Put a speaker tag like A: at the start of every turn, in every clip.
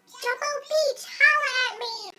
A: Double Beach, holla at me!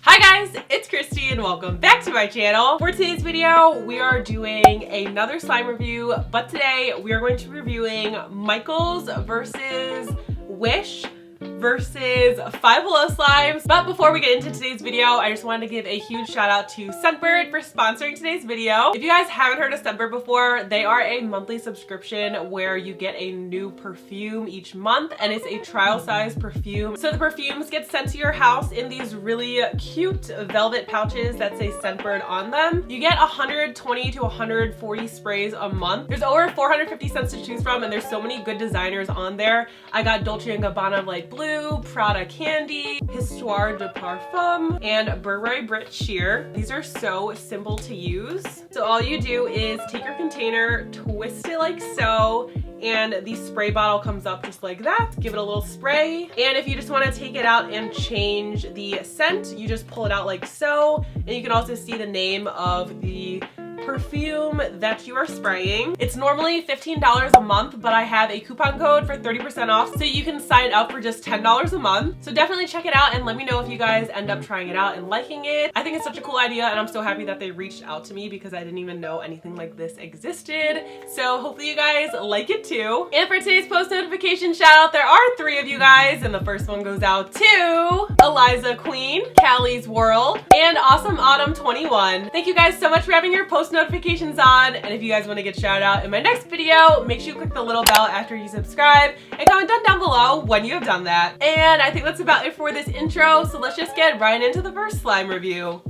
B: Hi guys, it's Christy and welcome back to my channel. For today's video, we are doing another slime review, but today we are going to be reviewing Michaels versus Wish versus Five Below slimes. But before we get into today's video, I just wanted to give a huge shout out to Scentbird for sponsoring today's video. If you guys haven't heard of Scentbird before, they are a monthly subscription where you get a new perfume each month, and it's a trial size perfume. So the perfumes get sent to your house in these really cute velvet pouches that say Scentbird on them. You get 120 to 140 sprays a month. There's over 450 scents to choose from, and there's so many good designers on there. I got Dolce & Gabbana Light Blue, Prada Candy, Histoire de Parfum, and Burberry Brit Sheer. These are so simple to use. So all you do is take your container, twist it like so, and the spray bottle comes up just like that. Give it a little spray. And if you just want to take it out and change the scent, you just pull it out like so. And you can also see the name of the perfume that you are spraying. It's normally $15 a month, but I have a coupon code for 30% off, so you can sign up for just $10 a month. So definitely check it out and let me know if you guys end up trying it out and liking it. I think it's such a cool idea, and I'm so happy that they reached out to me because I didn't even know anything like this existed. So hopefully you guys like it too. And for today's post notification shout out, there are 3 of you guys, and the first one goes out to Eliza Queen, Callie's World, and Awesome Autumn 21. Thank you guys so much for having your post notifications on, and if you guys want to get shouted out in my next video, make sure you click the little bell after you subscribe and comment down below when you have done that. And I think that's about it for this intro, so let's just get right into the first slime review.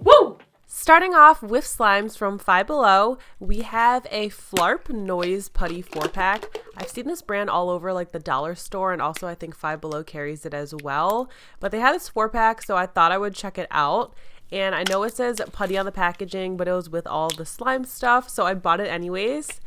B: Woo! Starting off with slimes from Five Below, we have a Flarp Noise Putty 4-pack. I've seen this brand all over like the dollar store, and also I think Five Below carries it as well. But they had this 4-pack, so I thought I would check it out. And I know it says putty on the packaging, but it was with all the slime stuff, so I bought it anyways.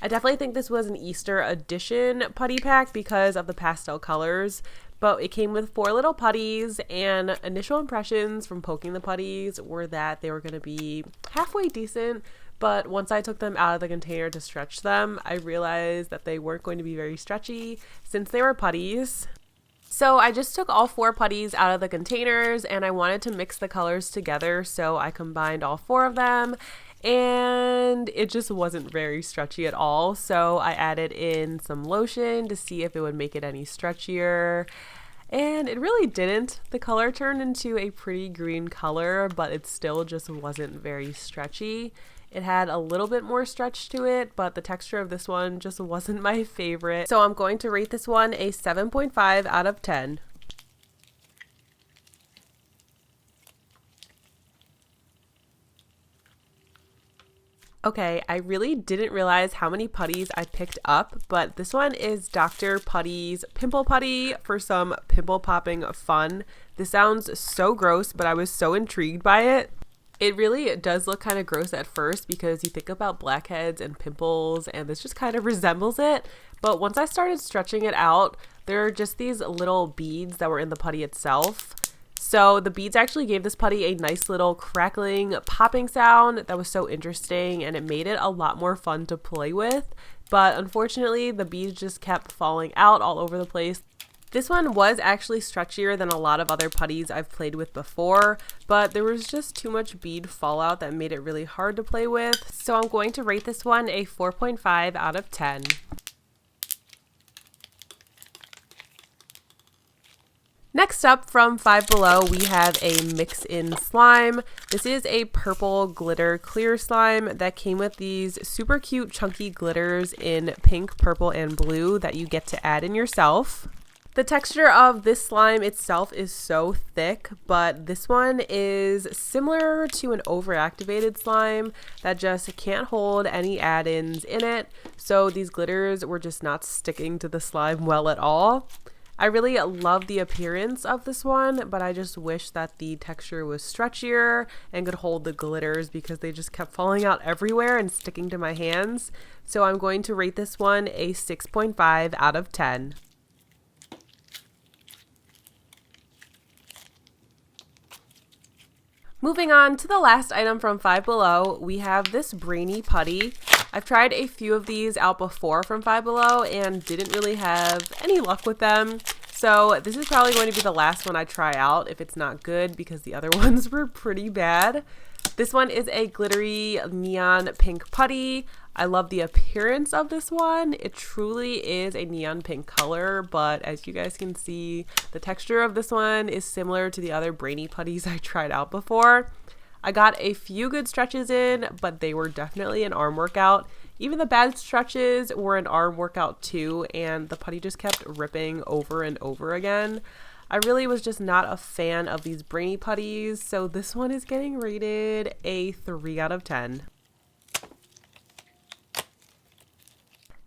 B: I definitely think this was an Easter edition putty pack because of the pastel colors, but it came with 4 little putties, and initial impressions from poking the putties were that they were going to be halfway decent, but once I took them out of the container to stretch them, I realized that they weren't going to be very stretchy since they were putties. So I just took all 4 putties out of the containers, and I wanted to mix the colors together, so I combined all 4 of them, and it just wasn't very stretchy at all. So I added in some lotion to see if it would make it any stretchier, and it really didn't. The color turned into a pretty green color, but it still just wasn't very stretchy. It had a little bit more stretch to it, but the texture of this one just wasn't my favorite. So I'm going to rate this one a 7.5 out of 10. Okay, I really didn't realize how many putties I picked up, but this one is Dr. Putty's Pimple Putty for some pimple popping fun. This sounds so gross, but I was so intrigued by it. It really does look kind of gross at first because you think about blackheads and pimples, and this just kind of resembles it. But once I started stretching it out, there are just these little beads that were in the putty itself. So the beads actually gave this putty a nice little crackling, popping sound that was so interesting, and it made it a lot more fun to play with. But unfortunately, the beads just kept falling out all over the place. This one was actually stretchier than a lot of other putties I've played with before, but there was just too much bead fallout that made it really hard to play with. So I'm going to rate this one a 4.5 out of 10. Next up from Five Below, we have a Mixin Slime. This is a purple glitter clear slime that came with these super cute chunky glitters in pink, purple, and blue that you get to add in yourself. The texture of this slime itself is so thick, but this one is similar to an overactivated slime that just can't hold any add-ins in it, so these glitters were just not sticking to the slime well at all. I really love the appearance of this one, but I just wish that the texture was stretchier and could hold the glitters because they just kept falling out everywhere and sticking to my hands. So I'm going to rate this one a 6.5 out of 10. Moving on to the last item from Five Below, we have this Brainy Putty. I've tried a few of these out before from Five Below and didn't really have any luck with them. So this is probably going to be the last one I try out if it's not good, because the other ones were pretty bad. This one is a glittery neon pink putty. I love the appearance of this one. It truly is a neon pink color, but as you guys can see, the texture of this one is similar to the other Brainy Putties I tried out before. I got a few good stretches in, but they were definitely an arm workout. Even the bad stretches were an arm workout too, and the putty just kept ripping over and over again. I really was just not a fan of these Brainy Putties, so this one is getting rated a 3 out of 10.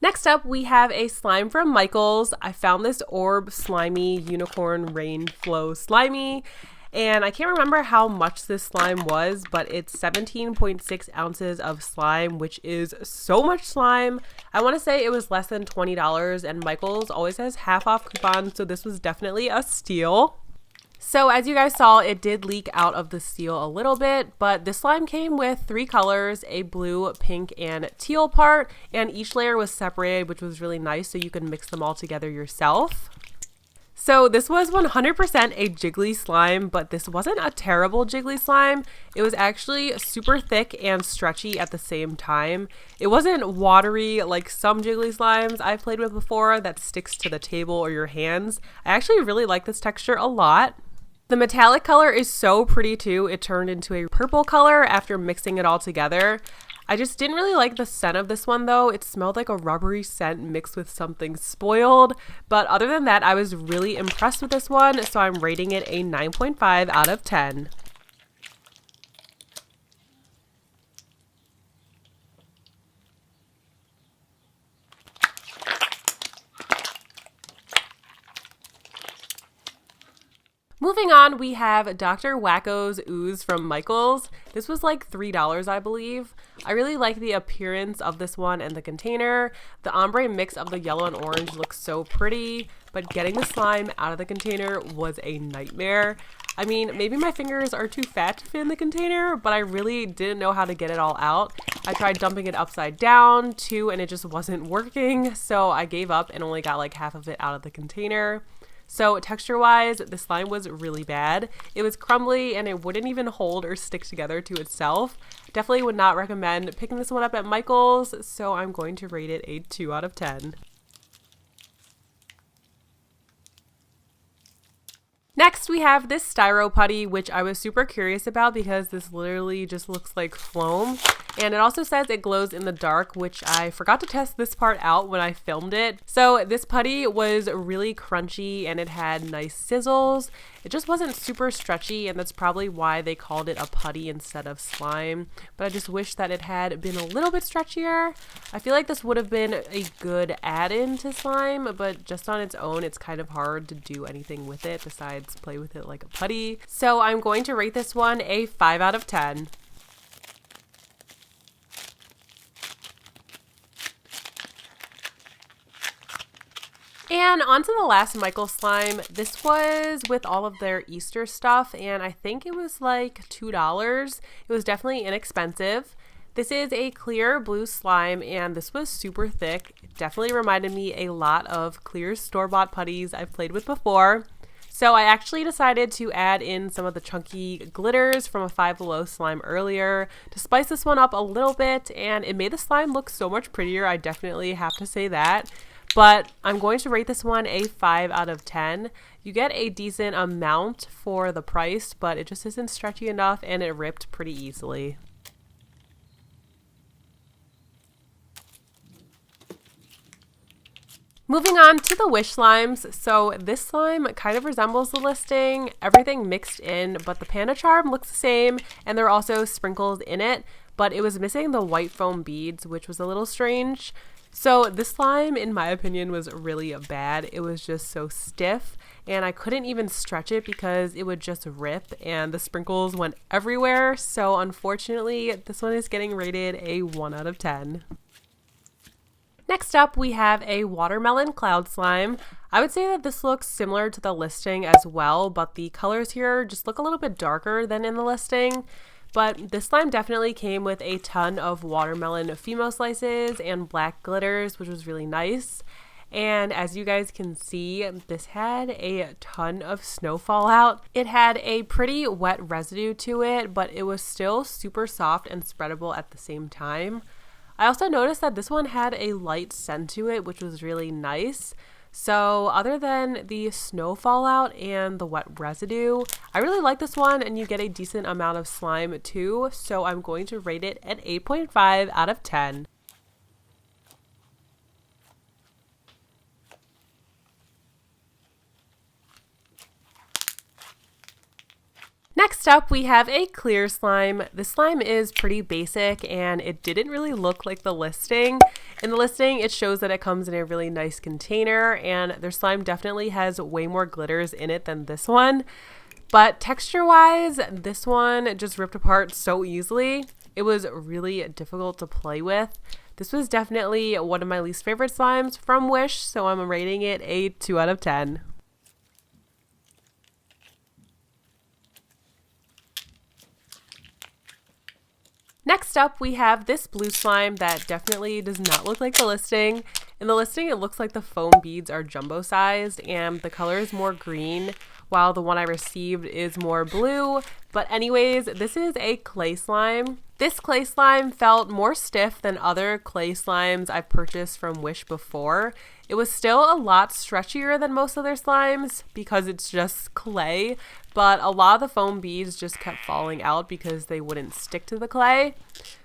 B: Next up, we have a slime from Michaels. I found this Orb Slimy Unicorn Rain Flow Slimy, and I can't remember how much this slime was, but it's 17.6 ounces of slime, which is so much slime. I want to say it was less than $20, and Michaels always has half off coupons, so this was definitely a steal. So as you guys saw, it did leak out of the seal a little bit, but this slime came with 3 colors, a blue, pink, and teal part, and each layer was separated, which was really nice, so you can mix them all together yourself. So this was 100% a jiggly slime, but this wasn't a terrible jiggly slime. It was actually super thick and stretchy at the same time. It wasn't watery like some jiggly slimes I've played with before that sticks to the table or your hands. I actually really like this texture a lot. The metallic color is so pretty too. It turned into a purple color after mixing it all together. I just didn't really like the scent of this one though. It smelled like a rubbery scent mixed with something spoiled. But other than that, I was really impressed with this one, so I'm rating it a 9.5 out of 10. Moving on, we have Dr. Wackos Ooze from Michaels. This was like $3, I believe. I really like the appearance of this one and the container. The ombre mix of the yellow and orange looks so pretty, but getting the slime out of the container was a nightmare. I mean, maybe my fingers are too fat to fit in the container, but I really didn't know how to get it all out. I tried dumping it upside down too, and it just wasn't working, so I gave up and only got like half of it out of the container. So texture-wise, the slime was really bad. It was crumbly and it wouldn't even hold or stick together to itself. Definitely would not recommend picking this one up at Michaels, so I'm going to rate it a 2 out of 10. Next, we have this Styro Putty, which I was super curious about because this literally just looks like foam. And it also says it glows in the dark, which I forgot to test this part out when I filmed it. So this putty was really crunchy and it had nice sizzles. It just wasn't super stretchy, and that's probably why they called it a putty instead of slime. But I just wish that it had been a little bit stretchier. I feel like this would have been a good add-in to slime, but just on its own, it's kind of hard to do anything with it besides play with it like a putty. So I'm going to rate this one a 5 out of 10. And on to the last Michaels slime. This was with all of their Easter stuff, and I think it was like $2. It was definitely inexpensive. This is a clear blue slime, and this was super thick. It definitely reminded me a lot of clear store-bought putties I've played with before. So I actually decided to add in some of the chunky glitters from a Five Below slime earlier to spice this one up a little bit, and it made the slime look so much prettier. I definitely have to say that. But I'm going to rate this one a 5 out of 10. You get a decent amount for the price, but it just isn't stretchy enough and it ripped pretty easily. Moving on to the Wish slimes. So this slime kind of resembles the listing, everything mixed in, but the panda charm looks the same and there are also sprinkles in it, but it was missing the white foam beads, which was a little strange. So this slime, in my opinion, was really bad. It was just so stiff and I couldn't even stretch it because it would just rip and the sprinkles went everywhere. So unfortunately, this one is getting rated a 1 out of 10. Next up, we have a watermelon cloud slime. I would say that this looks similar to the listing as well, but the colors here just look a little bit darker than in the listing. But this slime definitely came with a ton of watermelon Fimo slices and black glitters, which was really nice. And as you guys can see, this had a ton of snow fallout. It had a pretty wet residue to it, but it was still super soft and spreadable at the same time. I also noticed that this one had a light scent to it, which was really nice. So other than the snow fallout and the wet residue, I really like this one, and you get a decent amount of slime too. So I'm going to rate it at 8.5 out of 10. Next up, we have a clear slime. This slime is pretty basic and it didn't really look like the listing. In the listing, it shows that it comes in a really nice container, and their slime definitely has way more glitters in it than this one. But texture-wise, this one just ripped apart so easily. It was really difficult to play with. This was definitely one of my least favorite slimes from Wish, so I'm rating it a 2 out of 10. Next up, we have this blue slime that definitely does not look like the listing. In the listing, it looks like the foam beads are jumbo sized and the color is more green, while the one I received is more blue. But anyways, this is a clay slime. This clay slime felt more stiff than other clay slimes I've purchased from Wish before. It was still a lot stretchier than most of their slimes because it's just clay, but a lot of the foam beads just kept falling out because they wouldn't stick to the clay.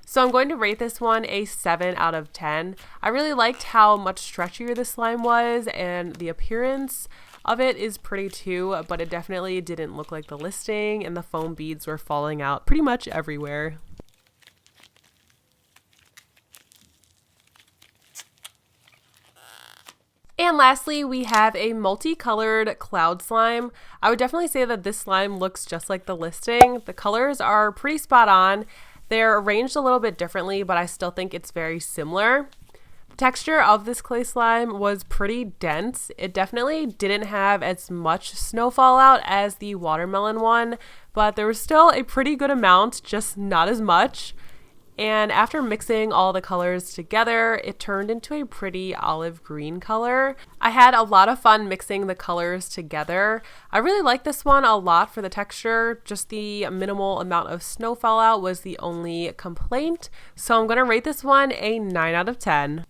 B: So I'm going to rate this one a 7 out of 10. I really liked how much stretchier the slime was, and the appearance of it is pretty too, but it definitely didn't look like the listing, and the foam beads were falling out pretty much everywhere. And lastly, we have a multicolored cloud slime. I would definitely say that this slime looks just like the listing. The colors are pretty spot on. They're arranged a little bit differently, but I still think it's very similar. The texture of this clay slime was pretty dense. It definitely didn't have as much snow fallout as the watermelon one, but there was still a pretty good amount, just not as much. And after mixing all the colors together, it turned into a pretty olive green color. I had a lot of fun mixing the colors together. I really like this one a lot for the texture. Just the minimal amount of snow fallout was the only complaint. So I'm going to rate this one a 9 out of 10.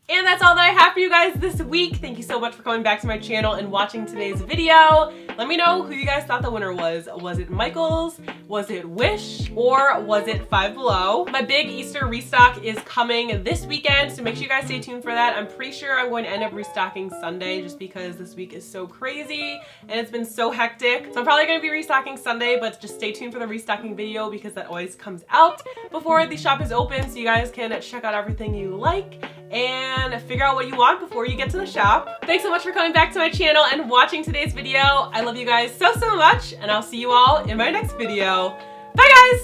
B: And that's all that I have for you guys this week. Thank you so much for coming back to my channel and watching today's video. Let me know who you guys thought the winner was. Was it Michaels? Was it Wish? Or was it Five Below? My big Easter restock is coming this weekend, so make sure you guys stay tuned for that. I'm pretty sure I'm going to end up restocking Sunday just because this week is so crazy and it's been so hectic. So I'm probably going to be restocking Sunday, but just stay tuned for the restocking video because that always comes out before the shop is open, so you guys can check out everything you like and figure out what you want before you get to the shop. Thanks so much for coming back to my channel and watching today's video. I love you guys so much, and I'll see you all in my next video. Bye guys!